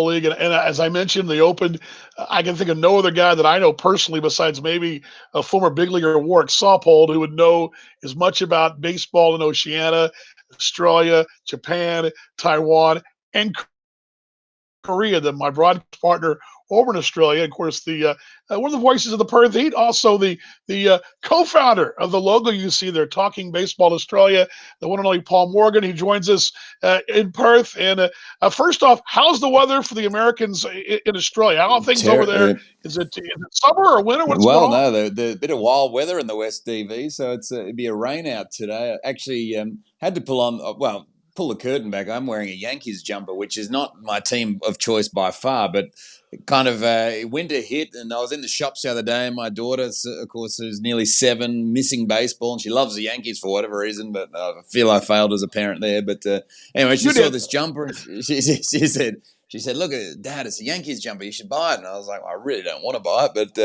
Baseball League, and as I mentioned, they opened. I can think of no other guy that I know personally besides maybe a former big leaguer Warwick Saupold who would know as much about baseball in Oceania, Australia, Japan, Taiwan, and Korea than my broadcast partner over in Australia. Of course, the one of the voices of the Perth Heat, also the co-founder of the logo you see there, Talking Baseball Australia, the one and only Paul Morgan. He joins us in Perth. And first off, how's the weather for the Americans in Australia? How are things over there? Is it summer or winter? What's going Well, on? no, the bit of wild weather in the West DV, so it'd be a rain out today. I actually had to pull the curtain back. I'm wearing a Yankees jumper, which is not my team of choice by far, but kind of winter hit, and I was in the shops the other day, and my daughter, of course, is nearly 7, missing baseball, and she loves the Yankees for whatever reason, but I feel I failed as a parent there. But anyway, she You saw did. this jumper, and she said, look, Dad, it's a Yankees jumper. You should buy it. And I was like, I really don't want to buy it. But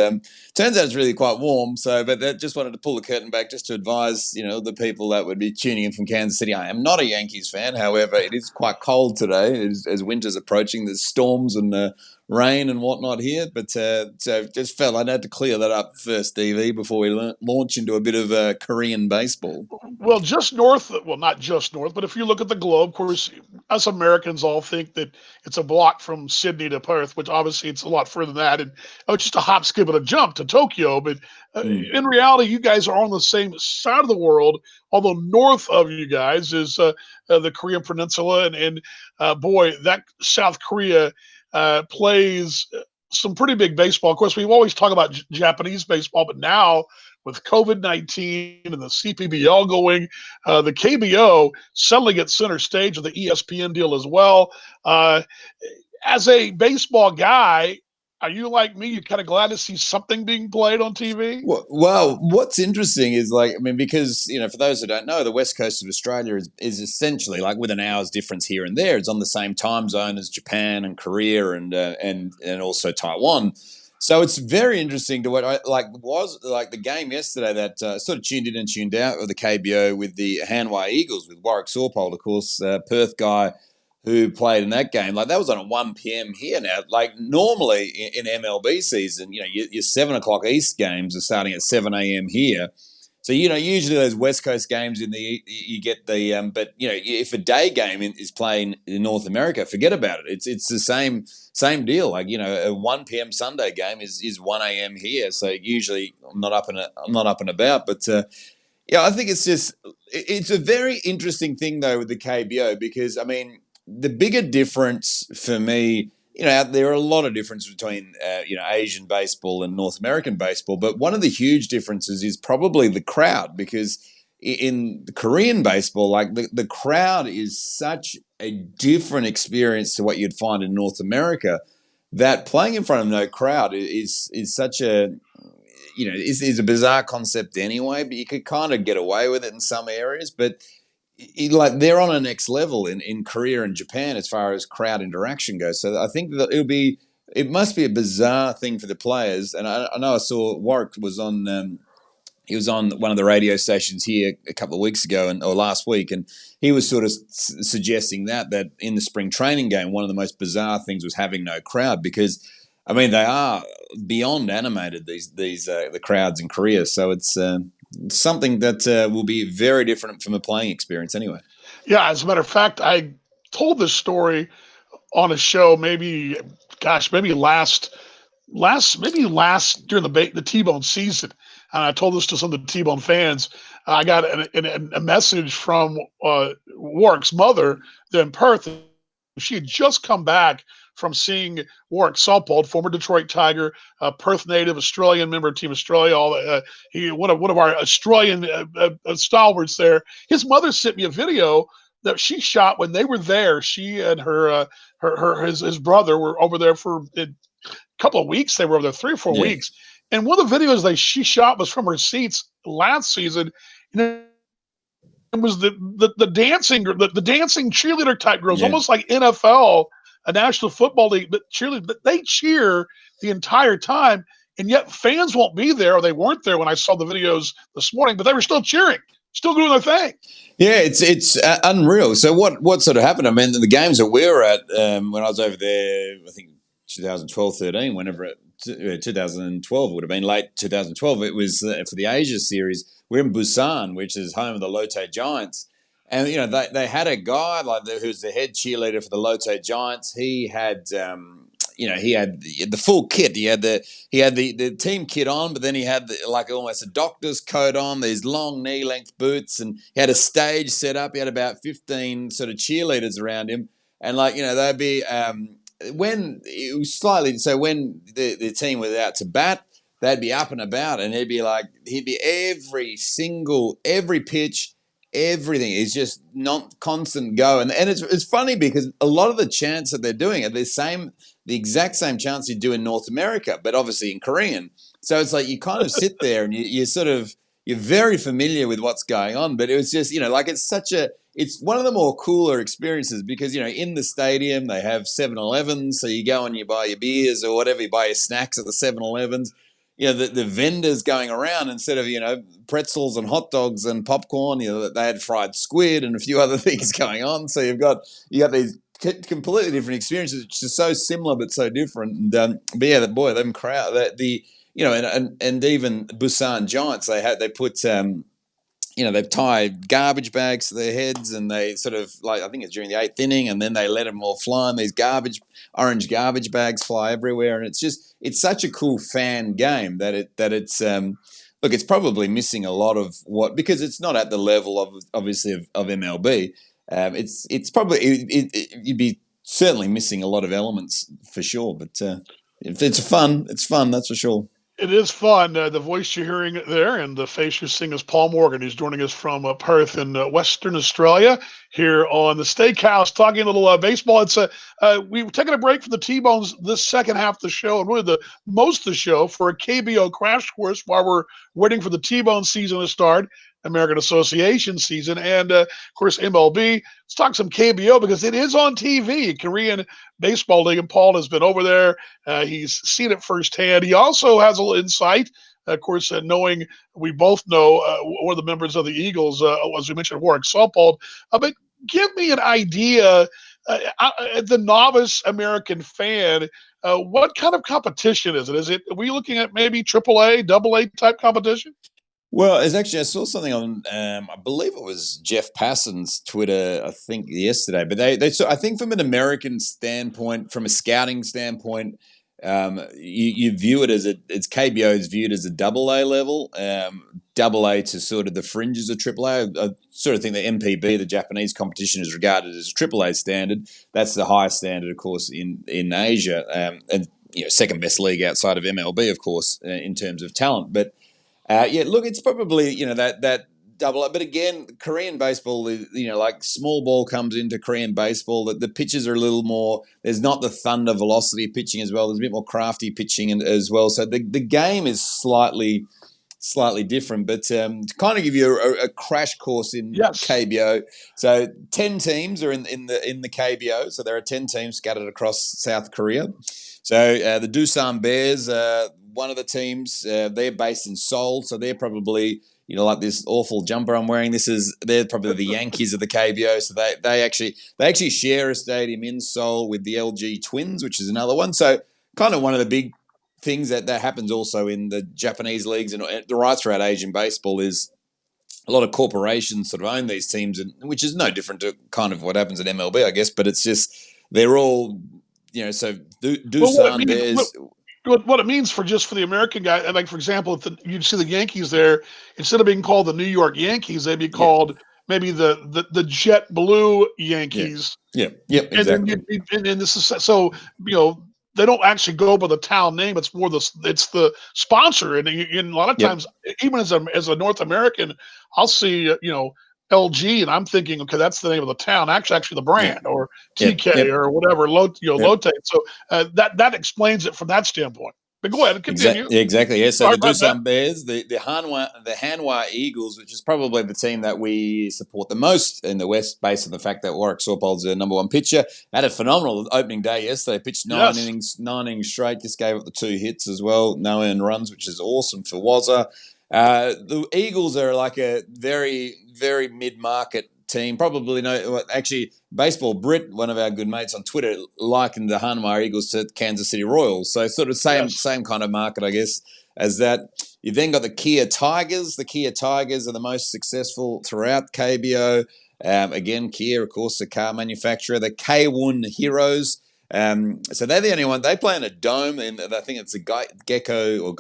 turns out it's really quite warm. But just wanted to pull the curtain back just to advise, the people that would be tuning in from Kansas City. I am not a Yankees fan. However, it is quite cold today as winter's approaching. There's storms and rain and whatnot here. But so just felt I had to clear that up first, DV, before we launch into a bit of Korean baseball. Well, just north, well, not just north, but if you look at the globe, of course, us Americans all think that it's a block from Sydney to Perth, which obviously it's a lot further than that. And it's just a hop, skip, and a jump to Tokyo. But Mm. in reality, you guys are on the same side of the world, although north of you guys is the Korean Peninsula. And boy, that South Korea plays some pretty big baseball. Of course, we've always talked about Japanese baseball, but now with COVID-19 and the CPBL going, the KBO suddenly gets center stage with the ESPN deal as well. As a baseball guy, are you like me? You're kind of glad to see something being played on TV? Well, what's interesting is because for those who don't know, the west coast of Australia is essentially like with an hour's difference here and there. It's on the same time zone as Japan and Korea and also Taiwan. So it's very interesting to what the game yesterday that sort of tuned in and tuned out of the KBO with the Hanwha Eagles with Warwick Saupold, of course, Perth guy who played in that game. Like that was on at 1 p.m. here now. Like normally in MLB season, your 7 o'clock East games are starting at 7 a.m. here. So, usually those West Coast games you get the, but if a day game is playing in North America, forget about it. It's the same deal. Like, a 1 p.m. Sunday game is 1 a.m. here. So usually I'm not up and about, but, I think it's a very interesting thing though with the KBO because the bigger difference for me, there are a lot of differences between, Asian baseball and North American baseball. But one of the huge differences is probably the crowd because in the Korean baseball, like the crowd is such a different experience to what you'd find in North America that playing in front of no crowd is such a, is a bizarre concept anyway, but you could kind of get away with it in some areas. But they're on a next level in Korea and Japan as far as crowd interaction goes. So I think that it must be a bizarre thing for the players. And I know I saw Warwick was on. He was on one of the radio stations here a couple of weeks ago or last week, and he was sort of suggesting that in the spring training game, one of the most bizarre things was having no crowd because, they are beyond animated these the crowds in Korea. So it's something that will be very different from a playing experience anyway. Yeah, as a matter of fact, I told this story on a show maybe last during the T-Bone season. And I told this to some of the T-Bone fans. I got a message from Warwick's mother in Perth. She had just come back from seeing Warwick Saupold, former Detroit Tiger, Perth native, Australian member of Team Australia. He one of our Australian stalwarts there. His mother sent me a video that she shot when they were there. She and his brother were over there for a couple of weeks. They were over there 3 or 4 Yeah. weeks. And one of the videos she shot was from her seats last season. And it was the dancing cheerleader type girls, Yeah. almost like NFL, a National Football League, but cheerleader. But they cheer the entire time, and yet fans won't be there, or they weren't there when I saw the videos this morning, but they were still cheering. still doing their thing. Yeah, it's unreal. So what sort of happened? I mean, the games that we were at when I was over there, I think 2012, 13, whenever 2012 would have been late 2012. It was for the Asia series. We're in Busan, which is home of the Lotte Giants, and they had a guy who's the head cheerleader for the Lotte Giants. He had. He had the full kit. He had the team kit on, but then he had like almost a doctor's coat on, these long knee length boots, and he had a stage set up. He had about 15 sort of cheerleaders around him, and they'd be when it was slightly so when the team was out to bat, they'd be up and about, and he'd be every pitch. Everything is just not constant go, and it's funny because a lot of the chants that they're doing are the exact same chants you do in North America, but obviously in Korean. So it's like you kind of sit there and you're very familiar with what's going on, but it was just it's one of the more cooler experiences because in the stadium they have 7-Elevens, so you go and you buy your beers or whatever, you buy your snacks at the 7-Elevens. The vendors going around, instead of pretzels and hot dogs and popcorn, they had fried squid and a few other things going on. So you got these completely different experiences, which are so similar but so different. And but yeah, them crowd, and even Busan Giants, they put they've tied garbage bags to their heads, and they sort of I think it's during the 8th inning, and then they let them all fly, and these orange garbage bags fly everywhere, and it's such a cool fan game that it's look, it's probably missing a lot of because it's not at the level of obviously of MLB. It's probably you'd be certainly missing a lot of elements for sure, but it's fun, that's for sure. It is fun. The voice you're hearing there and the face you're seeing is Paul Morgan. He's joining us from Perth in Western Australia here on the Steakhouse, talking a little baseball. We've taken a break from the T-Bones this second half of the show, and really the most of the show for a KBO crash course while we're waiting for the T-Bone season to start, American Association season, and of course MLB. Let's talk some KBO because it is on TV, Korean Baseball League, and Paul has been over there. He's seen it firsthand. He also has a little insight, of course, knowing we both know one of the members of the Eagles, as we mentioned, Warwick Saupold. But give me an idea, the novice American fan, what kind of competition is it? Are we looking at maybe AAA, AA type competition? Well, I saw something on, I believe it was Jeff Passon's Twitter, I think yesterday. But I think from an American standpoint, from a scouting standpoint, you view it as it's KBO is viewed as a AA level, AA to sort of the fringes of AAA. I sort of think the MPB, the Japanese competition, is regarded as a AAA standard. That's the highest standard, of course, in Asia, and second best league outside of MLB, of course, in terms of talent, but. Look, it's probably that double. But again, Korean baseball, like small ball comes into Korean baseball. That the pitches are a little more. There's not the thunder velocity pitching as well. There's a bit more crafty pitching as well. So the game is slightly different. But to kind of give you a crash course in KBO, so 10 teams are in the KBO. So there are 10 teams scattered across South Korea. So the Doosan Bears, one of the teams, they're based in Seoul, so they're probably like this awful jumper I'm wearing. They're probably the Yankees of the KBO. So they actually share a stadium in Seoul with the LG Twins, which is another one. So kind of one of the big things that happens also in the Japanese leagues and the right throughout Asian baseball is a lot of corporations sort of own these teams, which is no different to kind of what happens at MLB, I guess. But it's just they're all. So Doosan Bears. What it means for the American guy, like for example, if you'd see the Yankees there, instead of being called the New York Yankees, they'd be called maybe the Jet Blue Yankees. Yeah. Exactly. And this is so they don't actually go by the town name. It's more it's the sponsor, and a lot of times, even as a North American, I'll see LG, and I'm thinking, okay, that's the name of the town. Actually the brand or TK or whatever, Lotte. So that explains it from that standpoint. But go ahead and continue. Exactly. Yeah. So the Doosan Bears, the Hanwha Eagles, which is probably the team that we support the most in the West, based on the fact that Warwick Saupold's the number one pitcher. Had a phenomenal opening day yesterday. Pitched 9 innings straight. Just gave up the 2 hits as well. No earned runs, which is awesome for Wazza. The Eagles are like a very, very mid-market team. Probably no, actually, Baseball Brit, one of our good mates on Twitter, likened the Hanwha Eagles to Kansas City Royals. So sort of Yes. same kind of market, I guess, as that. You've then got the Kia Tigers. The Kia Tigers are the most successful throughout KBO. Again, Kia, of course, the car manufacturer. The K1 Heroes. So they're the only one. They play in a dome, and I think it's a Gecko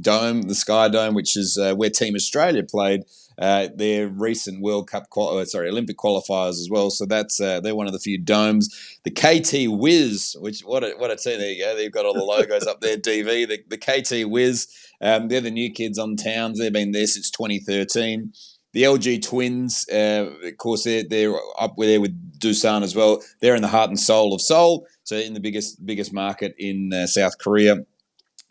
Dome, the Sky Dome, which is where Team Australia played their recent Olympic qualifiers as well. So that's they're one of the few domes. The KT Wiz, which what a team! There you go. They've got all the logos up there. DV, the KT Wiz. They're the new kids on towns. They've been there since 2013. The LG Twins, of course, they're up there with Doosan as well. They're in the heart and soul of Seoul, so in the biggest market in South Korea.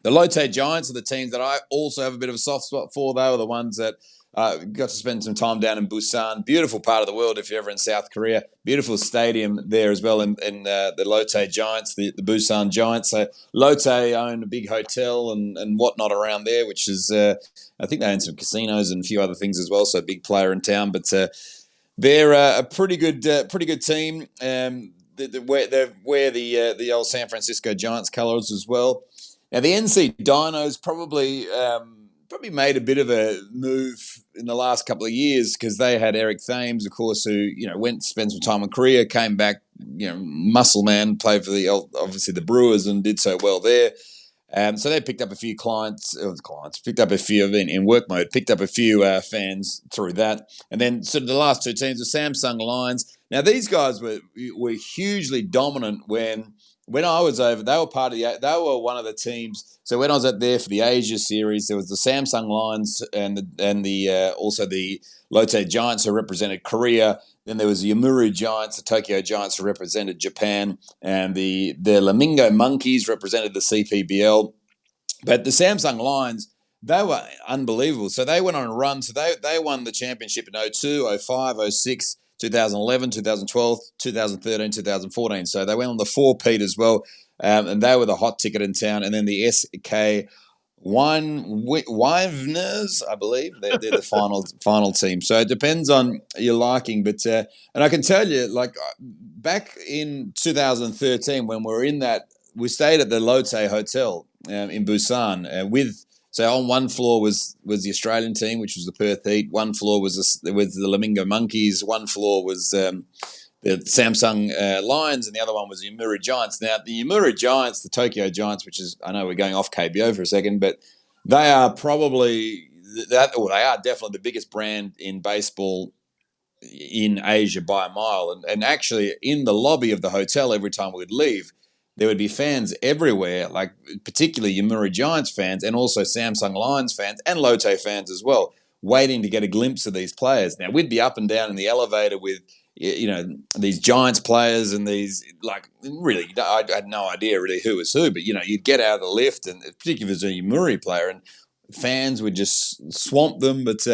The Lotte Giants are the teams that I also have a bit of a soft spot for. They were the ones that got to spend some time down in Busan. Beautiful part of the world if you're ever in South Korea. Beautiful stadium there as well in the Lotte Giants, the Busan Giants. So Lotte own a big hotel and whatnot around there, which is, I think they own some casinos and a few other things as well. So a big player in town. But they're a pretty good team. They wear the old San Francisco Giants colors as well. Now the NC Dinos probably made a bit of a move in the last couple of years because they had Eric Thames, of course, who went to spend some time in Korea, came back, muscle man, played for obviously the Brewers and did so well there. So they picked up a few picked up a few in work mode, picked up a few fans through that, and then sort of the last two teams were Samsung Lions. Now these guys were hugely dominant when I was over. They were one of the teams. So when I was out there for the Asia series, there was the Samsung Lions and also the Lotte Giants who represented Korea. Then there was the Yomiuri Giants, the Tokyo Giants who represented Japan, and the Flamingo Monkeys represented the CPBL. But the Samsung Lions, they were unbelievable. So they went on a run. So they won the championship in 02, 05, 06, 2011, 2012, 2013, 2014. So they went on the four-peat as well. And they were the hot ticket in town. And then the SK Wiveners, I believe, they're the final team. So it depends on your liking, but and I can tell you, like back in 2013 when we stayed at the Lotte Hotel in Busan so on one floor was the Australian team, which was the Perth Heat. One floor was the Flamingo Monkeys. One floor was the Samsung Lions, and the other one was the Yomiuri Giants. Now, the Yomiuri Giants, the Tokyo Giants, which is, I know we're going off KBO for a second, but they are definitely the biggest brand in baseball in Asia by a mile. And actually, in the lobby of the hotel, every time we'd leave, there would be fans everywhere, like particularly Yomiuri Giants fans and also Samsung Lions fans and Lotte fans as well, waiting to get a glimpse of these players. Now, we'd be up and down in the elevator with these Giants players and these, like, really, I had no idea really who was who, but, you'd get out of the lift, and particularly if it was a Yomiuri player, and fans would just swamp them. But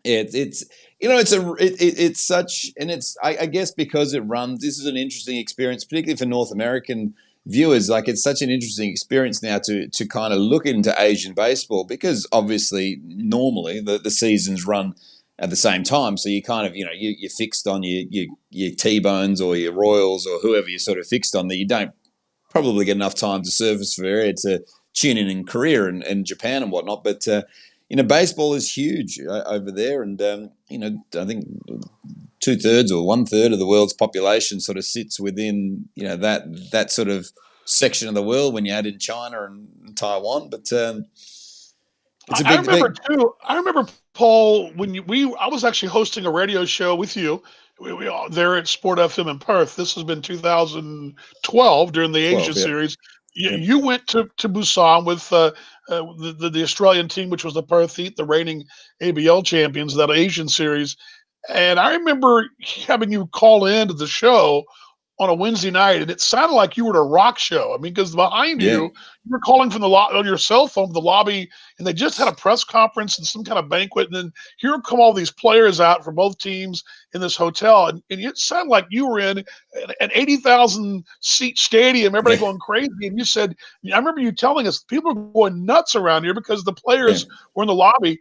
it's such, and it's, I guess because it runs, this is an interesting experience, particularly for North American viewers. Like, it's such an interesting experience now to kind of look into Asian baseball, because obviously normally the seasons run at the same time. So you kind of, you're fixed on your T-Bones or your Royals or whoever you're sort of fixed on, that you don't probably get enough time to surface for area to tune in Korea and Japan and whatnot. But, baseball is huge over there. And, I think 2/3 or 1/3 of the world's population sort of sits within, that sort of section of the world when you add in China and Taiwan. But it's a I big, remember big. too. I remember, Paul, when I was actually hosting a radio show with you. We there at Sport FM in Perth. This has been 2012 during the Asia 12, yeah. series. You, Yep. you went to Busan with the Australian team, which was the Perth Heat, the reigning ABL champions, that Asian series. And I remember having you call into the show on a Wednesday night, and it sounded like you were at a rock show. I mean, because behind Yeah, you were calling from the on your cell phone from the lobby, and they just had a press conference and some kind of banquet, and then here come all these players out from both teams in this hotel, and it sounded like you were in an 80,000 seat stadium, everybody yeah, going crazy. And you said, I remember you telling us people are going nuts around here because the yeah. players were in the lobby.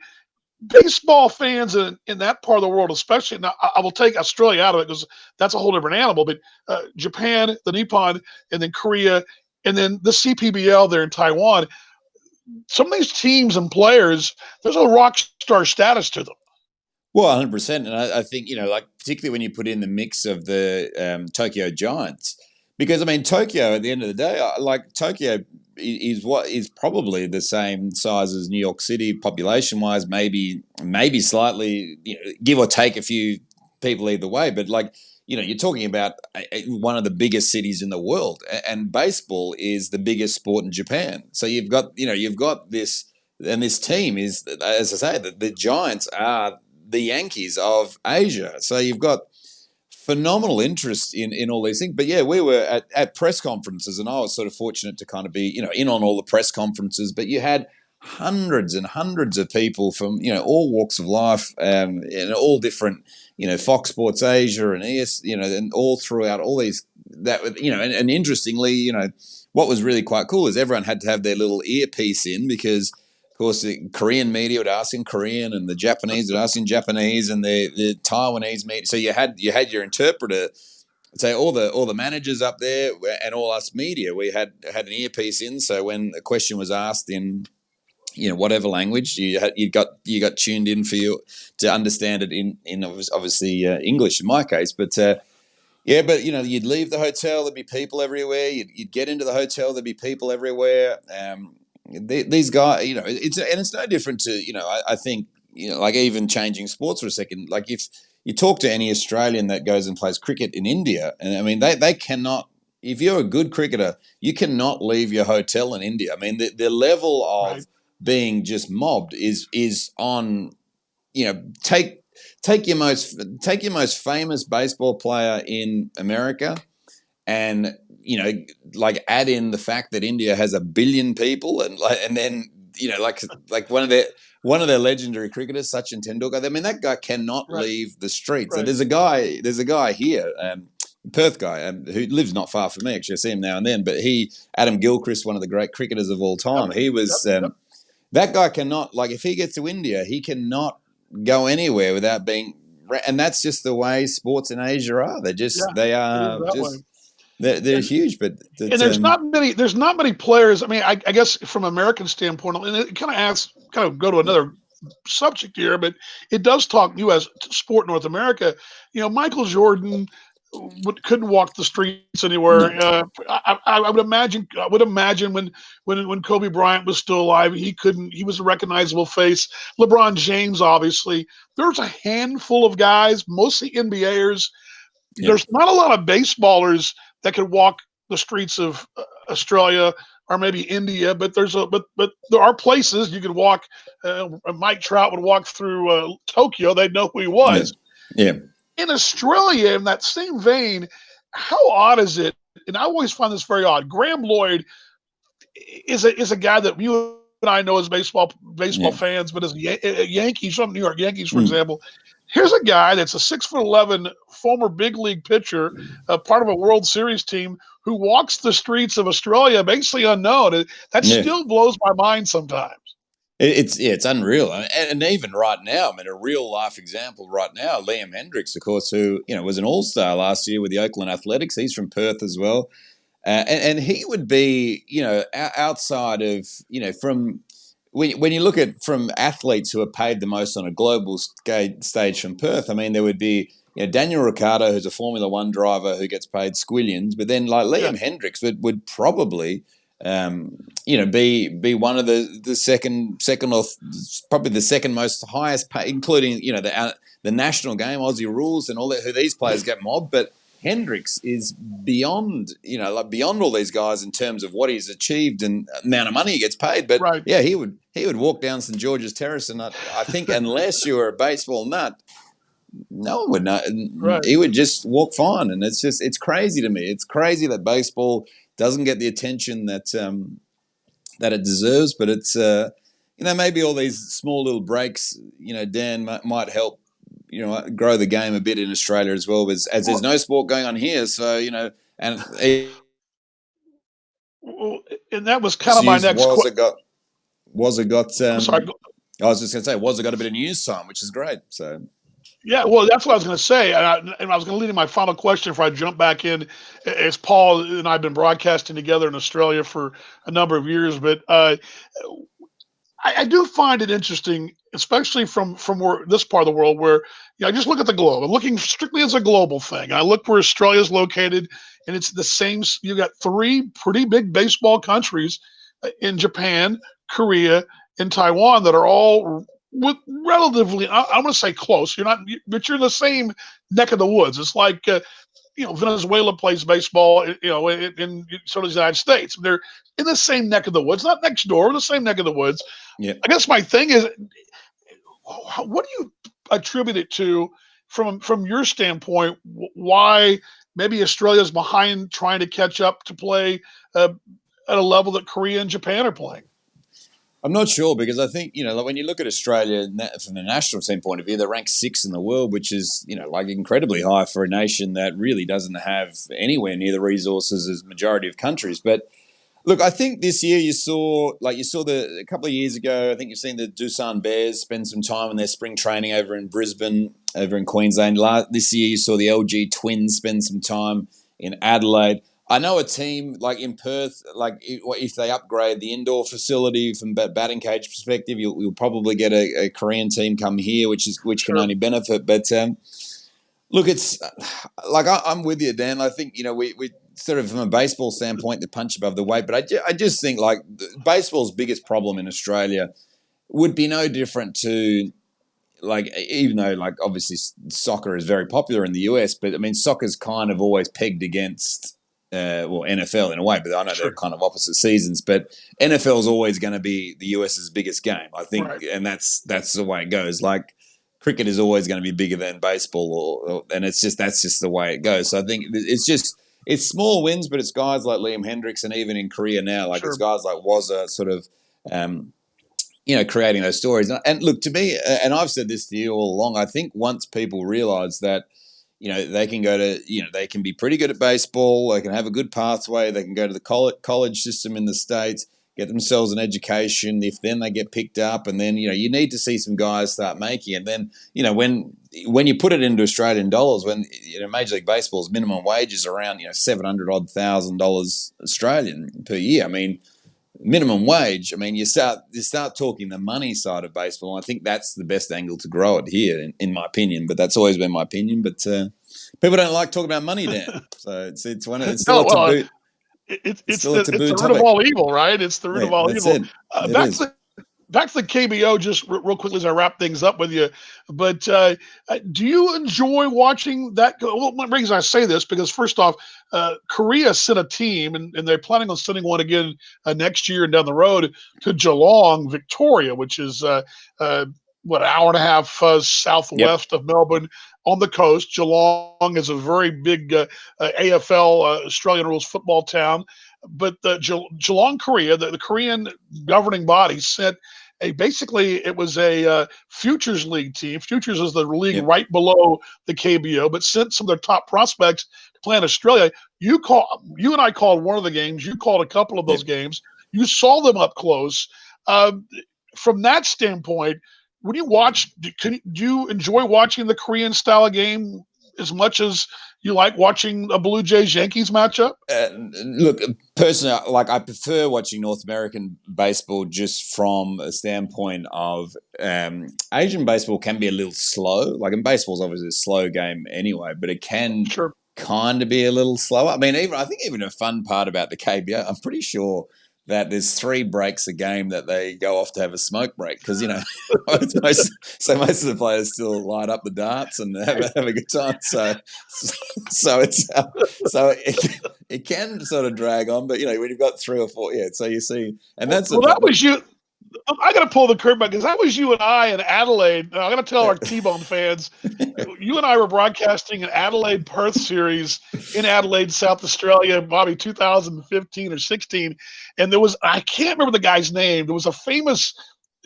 Baseball fans in that part of the world, especially now, I will take Australia out of it because that's a whole different animal. But Japan, the Nippon, and then Korea, and then the CPBL there in Taiwan. Some of these teams and players, there's a rock star status to them. Well, 100%. And I think, like particularly when you put in the mix of the Tokyo Giants, because I mean, Tokyo at the end of the day, like Tokyo is what is probably the same size as New York City population wise, maybe slightly, give or take a few people either way. But like, you're talking about one of the biggest cities in the world, and baseball is the biggest sport in Japan. So you've got this, and this team is, as I say, the Giants are the Yankees of Asia. So you've got phenomenal interest in all these things. But yeah, we were at press conferences, and I was sort of fortunate to kind of be, in on all the press conferences. But you had hundreds and hundreds of people from, all walks of life, and all different, Fox Sports Asia and and all throughout all these that, and interestingly, what was really quite cool is everyone had to have their little earpiece in because of course, the Korean media would ask in Korean, and the Japanese would ask in Japanese, and the Taiwanese media. So you had your interpreter. So all the managers up there and all us media, we had an earpiece in. So when a question was asked in whatever language, you got tuned in for you to understand it in obviously English in my case, but. Yeah, but you'd leave the hotel. There'd be people everywhere. You'd get into the hotel. There'd be people everywhere. These guys, it's no different to I think like even changing sports for a second. Like if you talk to any Australian that goes and plays cricket in India, and I mean they cannot. If you're a good cricketer, you cannot leave your hotel in India. I mean the level Right. of being just mobbed is on. Take your most famous baseball player in America, and like add in the fact that India has 1 billion people, and then like one of their legendary cricketers, Sachin Tendulkar. I mean, that guy cannot Right. leave the streets. And Right. there's a guy here, Perth guy, who lives not far from me. Actually, I see him now and then. But Adam Gilchrist, one of the great cricketers of all Yep. time, he Yep. was Yep. that guy cannot, like, if he gets to India, he cannot go anywhere without being. And that's just the way sports in Asia are. Yeah. They It is are that way. just they're And huge. But and there's not many players. I mean, I guess from an American standpoint, and it kind of go to another subject here, but it does talk U.S. sport North America. Michael Jordan couldn't walk the streets anywhere. no, I would imagine. When Kobe Bryant was still alive, he couldn't. He was a recognizable face. LeBron James, obviously. There's a handful of guys, mostly NBAers. yeah, There's not a lot of baseballers that could walk the streets of Australia or maybe India, but but there are places you could walk. Mike Trout would walk through Tokyo; they'd know who he yeah, was. yeah, In Australia, in that same vein, how odd is it? And I always find this very odd. Graham Lloyd is a guy that you and I know as baseball yeah, fans, but as Yankees, from New York Yankees, for mm, example, here's a guy that's a 6'11" former big league pitcher, part of a World Series team, who walks the streets of Australia basically unknown. That yeah. still blows my mind sometimes. It's unreal, and even right now, I mean, a real life example right now, Liam Hendriks, of course, who was an All Star last year with the Oakland Athletics. He's from Perth as well. And he would be, outside of, from when you look at from athletes who are paid the most on a global stage from Perth. I mean, there would be Daniel Ricciardo, who's a Formula One driver who gets paid squillions, but then like Yeah, Liam Hendricks would probably be one of the second or probably the second most highest pay, including the national game, Aussie rules, and all that. Who these players get mobbed, but Hendricks is beyond, like beyond all these guys in terms of what he's achieved and amount of money he gets paid. But right. yeah, he would walk down St George's Terrace, and I think unless you were a baseball nut, no one would know. Right. He would just walk fine, and it's crazy to me. It's crazy that baseball doesn't get the attention that it deserves. But it's maybe all these small little breaks, Dan might help grow the game a bit in Australia as well. As there's Well, no sport going on here, so and well, and that was kind of my used next question. was it got I'm sorry. I was just going to say, was it got a bit of news time, which is great. So Yeah, well, that's what I was going to say, and I was going to lead in my final question before I jump back in. As Paul and I have been broadcasting together in Australia for a number of years, but I do find it interesting, especially from where this part of the world, where I just look at the globe. I'm looking strictly as a global thing. I look where Australia is located, and it's the same. You got three pretty big baseball countries in Japan, Korea, and Taiwan that are all with relatively. I'm going to say close. You're not, but you're in the same neck of the woods. It's like Venezuela plays baseball, in so does the United States. They're in the same neck of the woods, not next door, the same neck of the woods. yeah. I guess my thing is, what do you attribute it to from your standpoint? Why maybe Australia's behind trying to catch up to play at a level that Korea and Japan are playing? I'm not sure because I think like when you look at Australia from the national team point of view, they're ranked sixth in the world, which is like incredibly high for a nation that really doesn't have anywhere near the resources as majority of countries. But look, I think this year you saw a couple of years ago. I think you've seen the Doosan Bears spend some time in their spring training over in Brisbane, over in Queensland. This year you saw the LG Twins spend some time in Adelaide. I know a team like in Perth, like if they upgrade the indoor facility from batting cage perspective, you'll probably get a Korean team come here, which can Sure, only benefit. But look, it's like I'm with you, Dan. I think we sort of from a baseball standpoint, the punch above the weight. But I just think like baseball's biggest problem in Australia would be no different to like even though like obviously soccer is very popular in the US, but I mean soccer's kind of always pegged against NFL in a way, but I know they're sure, kind of opposite seasons. But NFL is always going to be the US's biggest game, I think, right, and that's the way it goes. Like cricket is always going to be bigger than baseball, and that's just the way it goes. So I think it's small wins, but it's guys like Liam Hendriks, and even in Korea now, like it's sure, guys like Wazza sort of. Creating those stories. And look, to me, and I've said this to you all along, I think once people realize that, they can they can be pretty good at baseball, they can have a good pathway, they can go to the college system in the States, get themselves an education, if then they get picked up, and then, you need to see some guys start making it. Then, when you put it into Australian dollars, when, Major League Baseball's minimum wage is around, 700 odd $1,000 Australian per year. I mean, minimum wage. I mean, you start talking the money side of baseball. And I think that's the best angle to grow it here, in my opinion. But that's always been my opinion. But people don't like talking about money, Dan. So it's still no, a well, taboo. It's still a it's taboo the root of topic. all evil, right? It's the root Yeah, of all that's evil. it. Uh, It back is. to back to the KBO, just real quickly as I wrap things up with you. But do you enjoy watching that? Well, one reason I say this because first off, Korea sent a team, and they're planning on sending one again next year and down the road to Geelong, Victoria, which is what, an hour and a half Yep. southwest of Melbourne on the coast. Geelong is a very big AFL Australian rules football town. But the Geelong, Korea, the Korean governing body sent basically it was a futures league team. Futures is the league Yep. right below the KBO, but sent some of their top prospects to play in Australia. You and I called one of the games. You called a couple of those Yep. games. You saw them up close. Um, from that standpoint, when you watch, do you enjoy watching the Korean style of game as much as you like watching a Blue Jays Yankees matchup? Look, personally, like I prefer watching North American baseball just from a standpoint of Asian baseball can be a little slow. Like in baseball's obviously a slow game anyway, but it can Sure. kind of be a little slower. I mean, I think even a fun part about the KBO, I'm pretty sure that there's 3 breaks a game that they go off to have a smoke break because most of the players still light up the darts and have a good time. So it's so it can sort of drag on, but when you've got 3 or 4, yeah. So you see, and that's the Well, that was you. I got to pull the curtain back because that was you and I in Adelaide. I got to tell our T-Bone fans, you and I were broadcasting an Adelaide Perth series in Adelaide, South Australia, probably 2015 or 16. And I can't remember the guy's name. There was a famous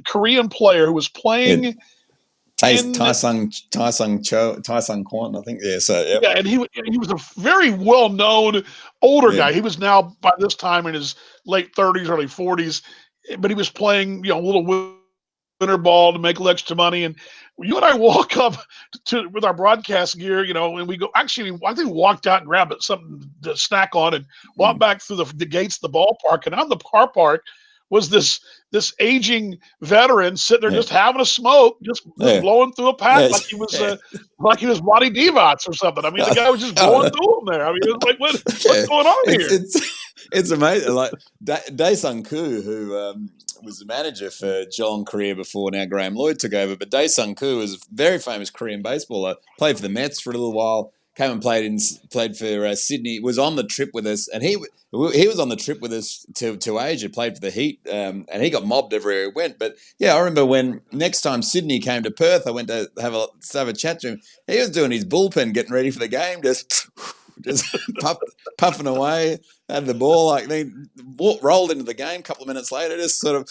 Korean player who was Yeah. playing in, Tai Sung Kwan, I think. Yeah, so yeah. yeah, and he was a very well-known older Yeah. guy. He was now by this time in his late 30s, early 40s, but he was playing, a little winter ball to make a little extra money. And you and I walk up with our broadcast gear, and we go. Actually, I think we walked out and grabbed something to snack on, and walked back through the gates of the ballpark. And on the car park was this aging veteran sitting there Yeah. just having a smoke, just Yeah. blowing through a pack Yeah. like he was Ronnie Divac or something. I mean, the guy was just blowing through them there. I mean, it was like, what's Yeah. going on here? It's amazing. Like Dae Sung Koo, who was the manager for Geelong Korea before now Graham Lloyd took over, but Dae Sung Koo was a very famous Korean baseballer. Played for the Mets for a little while. Came and played for Sydney. Was on the trip with us, and he was on the trip with us to Asia. Played for the Heat, and he got mobbed everywhere he went. But yeah, I remember when next time Sydney came to Perth, I went to have a chat to him. He was doing his bullpen, getting ready for the game, just puffing away. Had the ball, like they rolled into the game. A couple of minutes later, just sort of,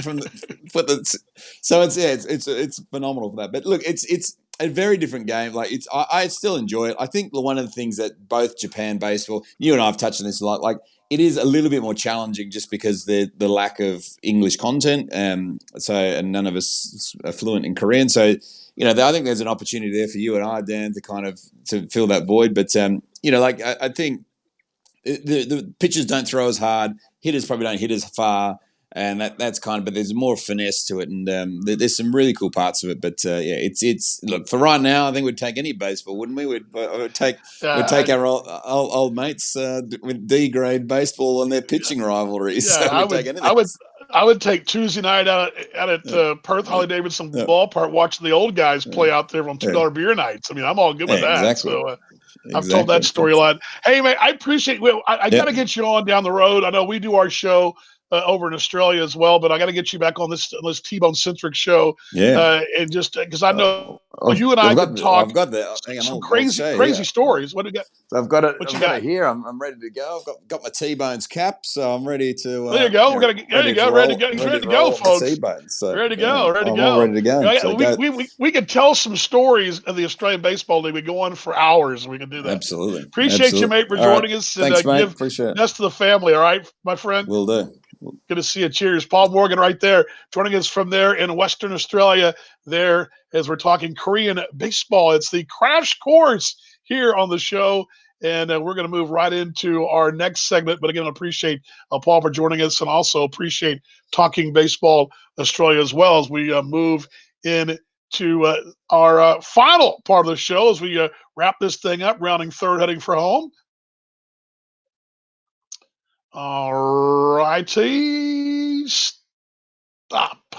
from the. So it's phenomenal for that. But look, it's a very different game. Like I still enjoy it. I think one of the things that both Japan baseball, you and I have touched on this a lot. Like it is a little bit more challenging just because the lack of English content. And none of us are fluent in Korean. So I think there's an opportunity there for you and I, Dan, to fill that void. But I think the pitchers don't throw as hard, hitters probably don't hit as far, and that's but there's more finesse to it, and there's some really cool parts of it. But it's look, for right now, I think we'd take any baseball, wouldn't we? We'd take our old mates with D grade baseball and their pitching rivalries. Yeah, So we'd take anything. I would take Tuesday night out at Perth Holly Davidson ballpark watching the old guys play out there on $2 beer nights. I mean, I'm all good with that. Exactly. So I've told that storyline. Hey, man, I appreciate. Well, I got to get you on down the road. I know we do our show over in Australia as well, but I got to get you back on this T-Bone centric show. Yeah, and just because I know you and I could talk. I've got some crazy stories. What do you got? So I've got it. What you got got it here. I'm ready to go. I've got my T-Bones cap, so I'm ready to. There you go. There you go. Ready to go. He's ready to go, folks. T-Bones. So, ready to go. Ready to go. I'm all ready to go. So we could tell some stories of the Australian Baseball League. We go on for hours. We can do that. Absolutely. Appreciate you, mate, for joining us. And thanks, mate. Give Appreciate it. best to the family. All right, my friend. Will do. Good to see you. Cheers. Paul Morgan right there, joining us from there in Western Australia there as we're talking Korean baseball. It's the crash course here on the show. And we're going to move right into our next segment. But again, I appreciate Paul for joining us, and also appreciate Talking Baseball Australia as well as we move into our final part of the show as we wrap this thing up, rounding third, heading for home. All righty. Stop.